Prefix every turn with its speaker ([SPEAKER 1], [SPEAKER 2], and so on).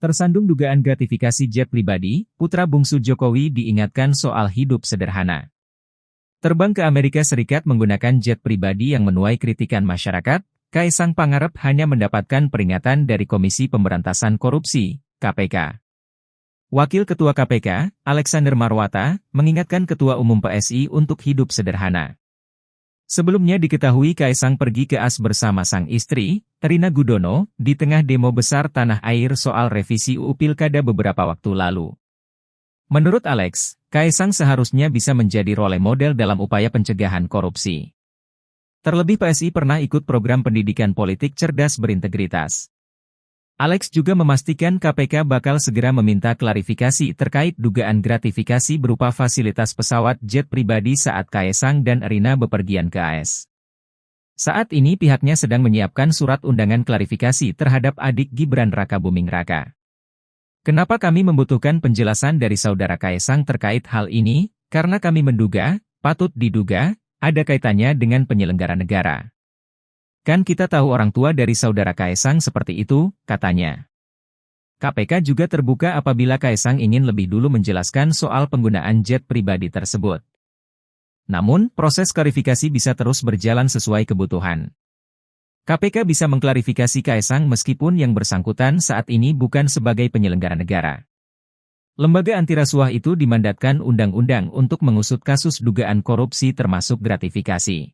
[SPEAKER 1] Tersandung dugaan gratifikasi jet pribadi, putra bungsu Jokowi diingatkan soal hidup sederhana. Terbang ke Amerika Serikat menggunakan jet pribadi yang menuai kritikan masyarakat, Kaisang Pangarep hanya mendapatkan peringatan dari Komisi Pemberantasan Korupsi, KPK. Wakil Ketua KPK, Alexander Marwata, mengingatkan Ketua Umum PSI untuk hidup sederhana. Sebelumnya diketahui Kaisang pergi ke AS bersama sang istri, Rina Gudono, di tengah demo besar tanah air soal revisi UU Pilkada beberapa waktu lalu. Menurut Alex, Kaisang seharusnya bisa menjadi role model dalam upaya pencegahan korupsi. Terlebih PSI pernah ikut program pendidikan politik cerdas berintegritas. Alex juga memastikan KPK bakal segera meminta klarifikasi terkait dugaan gratifikasi berupa fasilitas pesawat jet pribadi saat Kaisang dan Rina bepergian ke AS. Saat ini pihaknya sedang menyiapkan surat undangan klarifikasi terhadap adik Gibran Rakabuming Raka. Kenapa kami membutuhkan penjelasan dari saudara Kaisang terkait hal ini? Karena kami menduga, patut diduga, ada kaitannya dengan penyelenggara negara. Kan kita tahu orang tua dari saudara Kaisang seperti itu, katanya. KPK juga terbuka apabila Kaisang ingin lebih dulu menjelaskan soal penggunaan jet pribadi tersebut. Namun, proses klarifikasi bisa terus berjalan sesuai kebutuhan. KPK bisa mengklarifikasi Kaisang meskipun yang bersangkutan saat ini bukan sebagai penyelenggara negara. Lembaga antirasuah itu dimandatkan undang-undang untuk mengusut kasus dugaan korupsi termasuk gratifikasi.